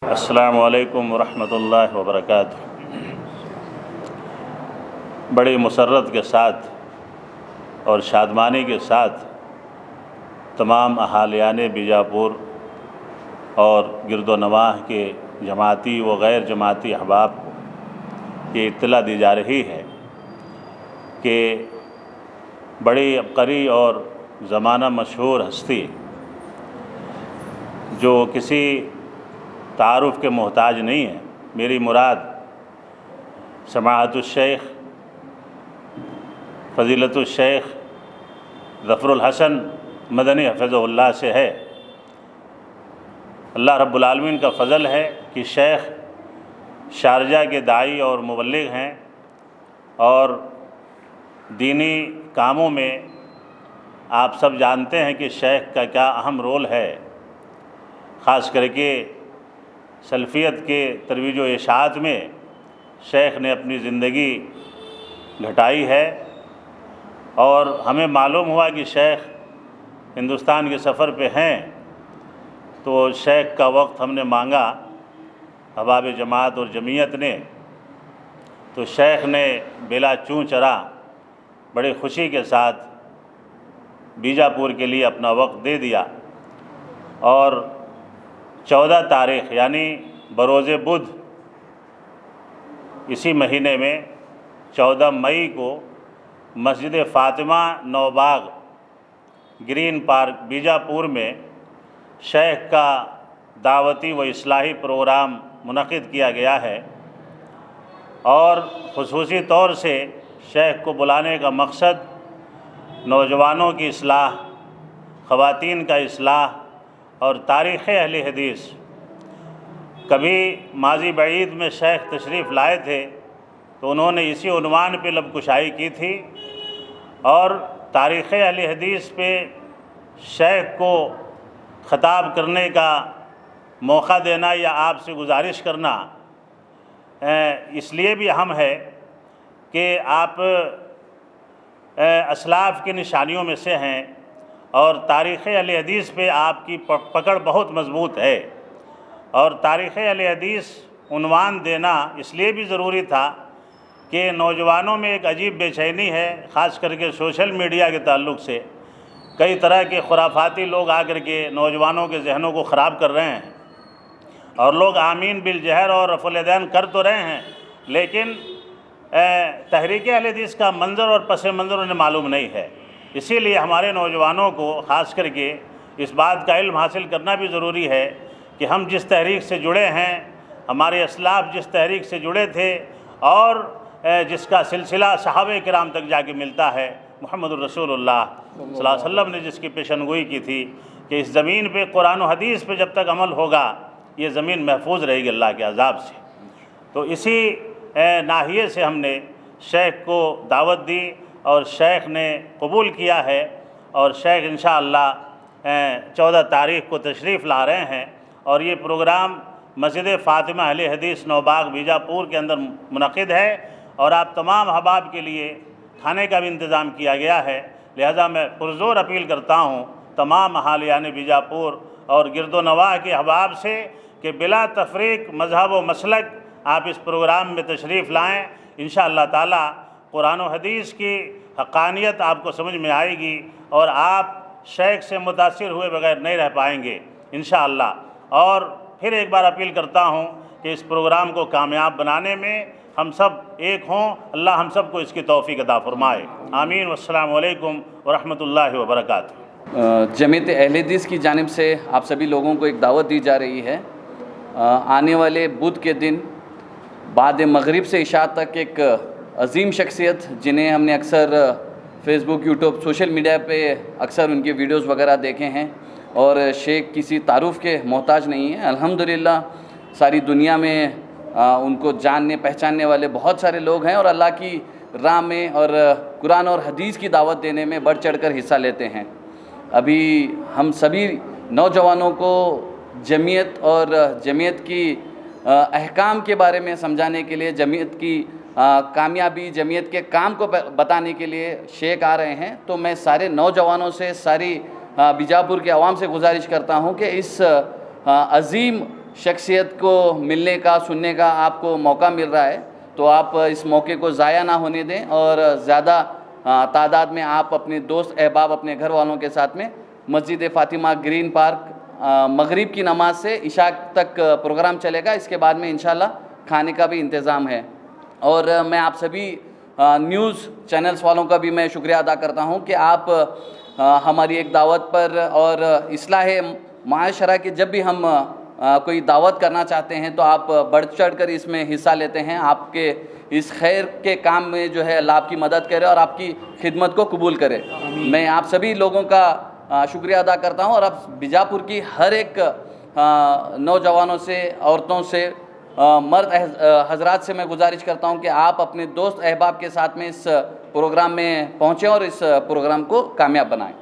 अस्सलामु अलैकुम वरहमतुल्लाहि वबरकातुह। बड़ी मुसर्रत के साथ और शादमानी के साथ तमाम अहालियान बीजापुर और गिरदोनवाह के जमाती व गैर जमाती अहबाब को ये इत्तला दी जा रही है कि बड़ी अबकरी और ज़माना मशहूर हस्ती जो किसी तारुफ़ के मोहताज नहीं है, मेरी मुराद समाअतुश शेख फ़ज़ीलतुश शेख ज़फ़रुल हसन मदनी हफ़िज़हुल्लाह से है। अल्लाह रब्बुल आलमीन का फ़ज़ल है कि शेख शारजा के दाई और मुबल्लिग़ हैं और दीनी कामों में आप सब जानते हैं कि शेख का क्या अहम रोल है। ख़ास करके सल्फ़ियत के तरवीज व इशाअत में शेख ने अपनी ज़िंदगी घटाई है और हमें मालूम हुआ कि शेख हिंदुस्तान के सफ़र पे हैं, तो शेख का वक्त हमने मांगा अहबाब जमात और जमीयत ने, तो शेख ने बिला चूँ चरा बड़ी खुशी के साथ बीजापुर के लिए अपना वक्त दे दिया और 14 तारीख़ यानी बरोज़ बुध इसी महीने में 14 मई को मस्जिद फ़ातिमा नौबाग ग्रीन पार्क बीजापुर में शेख का दावती व इस्लाही प्रोग्राम मुनक़िद किया गया है और ख़ुसूसी तौर से शेख को बुलाने का मकसद नौजवानों की इस्लाह, ख़वातीन का इस्लाह और तारीख़ अहले हदीस। कभी माजी बईद में शेख तशरीफ़ लाए थे तो उन्होंने इसी उन्वान पे लबकुशाई की थी और तारीख़ अहले हदीस पे शेख को ख़िताब करने का मौका देना या आपसे गुजारिश करना इसलिए भी अहम है कि आप असलाफ़ की निशानियों में से हैं और तारीख़ अहले हदीस पे आपकी पकड़ बहुत मज़बूत है और तारीख़ अहले हदीस उन्वान देना इसलिए भी ज़रूरी था कि नौजवानों में एक अजीब बेचैनी है, ख़ास करके सोशल मीडिया के ताल्लुक़ से कई तरह के खुराफाती लोग आकर के नौजवानों के जहनों को ख़राब कर रहे हैं और लोग आमीन बिल जहर और रफ़ुल यदैन कर तो रहे हैं, लेकिन तहरीक अहले हदीस का मंज़र और पस मंज़र उन्हें मालूम नहीं है। इसीलिए हमारे नौजवानों को ख़ास करके इस बात का इल्म हासिल करना भी ज़रूरी है कि हम जिस तहरीक से जुड़े हैं, हमारे असलाफ़ जिस तहरीक से जुड़े थे और जिसका सिलसिला सहाबे किराम तक जाके मिलता है, मुहम्मदुर रसूलुल्लाह सल्लल्लाहु अलैहि वसल्लम ने जिसकी पेशनगोई की थी कि इस ज़मीन पे कुरान और हदीस पे जब तक अमल होगा ये ज़मीन महफूज रहेगी अल्लाह के अज़ाब से। तो इसी नाहिए से हमने शेख को दावत दी और शेख ने कबूल किया है और शेख इंशाअल्लाह 14 तारीख़ को तशरीफ़ ला रहे हैं और ये प्रोग्राम मस्जिद फ़ातिमा अहले हदीस नौबाग बीजापुर के अंदर मुनक़िद है और आप तमाम अहबाब के लिए खाने का भी इंतज़ाम किया गया है। लिहाजा मैं पुरज़ोर अपील करता हूँ तमाम अहालियान बीजापुर और गिरदोनवाह के अहबाब से कि बिला तफ़रीक़ मज़हब व मसलक आप इस प्रोग्राम में तशरीफ़ लाएँ। इंशाअल्लाह ताला कुरान व हदीस की हक़ानियत आपको समझ में आएगी और आप शेख से मुतासिर हुए बगैर नहीं रह पाएंगे इंशाअल्लाह। और फिर एक बार अपील करता हूँ कि इस प्रोग्राम को कामयाब बनाने में हम सब एक हों। अल्लाह हम सब को इसकी तौफ़ीक़ अता फ़रमाए। आमीन। वस्सलामु अलैकुम वरहमतुल्लाहि वबरकातुहू। जमीयत अहले हदीस की जानिब से आप सभी लोगों को एक दावत दी जा रही है। आने वाले बुध के दिन बाद मगरिब से इशा तक एक अज़ीम शख्सियत जिन्हें हमने अक्सर फ़ेसबुक, यूट्यूब, सोशल मीडिया पे अक्सर उनके वीडियोस वगैरह देखे हैं और शेख किसी तारुफ़ के मोहताज नहीं है। अल्हम्दुलिल्लाह सारी दुनिया में उनको जानने पहचानने वाले बहुत सारे लोग हैं और अल्लाह की राह में और कुरान और हदीस की दावत देने में बढ़ चढ़ कर हिस्सा लेते हैं। अभी हम सभी नौजवानों को जमीयत और जमीयत की अहकाम के बारे में समझाने के लिए, जमीयत की कामयाबी, जमीयत के काम को बताने के लिए शेख आ रहे हैं। तो मैं सारे नौजवानों से, सारी बीजापुर के अवाम से गुजारिश करता हूं कि इस अज़ीम शख्सियत को मिलने का, सुनने का आपको मौका मिल रहा है, तो आप इस मौके को ज़ाया ना होने दें और ज़्यादा तादाद में आप अपने दोस्त अहबाब, अपने घर वालों के साथ में मस्जिद फ़ातिमा ग्रीन पार्क मगरिब की नमाज से इशा तक प्रोग्राम चलेगा। इसके बाद में इंशाल्लाह खाने का भी इंतज़ाम है। और मैं आप सभी न्यूज़ चैनल्स वालों का भी मैं शुक्रिया अदा करता हूं कि आप हमारी एक दावत पर और इस्लाह माशरा की जब भी हम कोई दावत करना चाहते हैं तो आप बढ़ चढ़ कर इसमें हिस्सा लेते हैं। आपके इस खैर के काम में जो है अल्लाह आपकी मदद करे और आपकी खिदमत को कबूल करे। मैं आप सभी लोगों का शुक्रिया अदा करता हूं और अब बीजापुर की हर एक नौजवानों से, औरतों से, मर्द हजरात से मैं गुजारिश करता हूं कि आप अपने दोस्त अहबाब के साथ में इस प्रोग्राम में पहुंचें और इस प्रोग्राम को कामयाब बनाएं।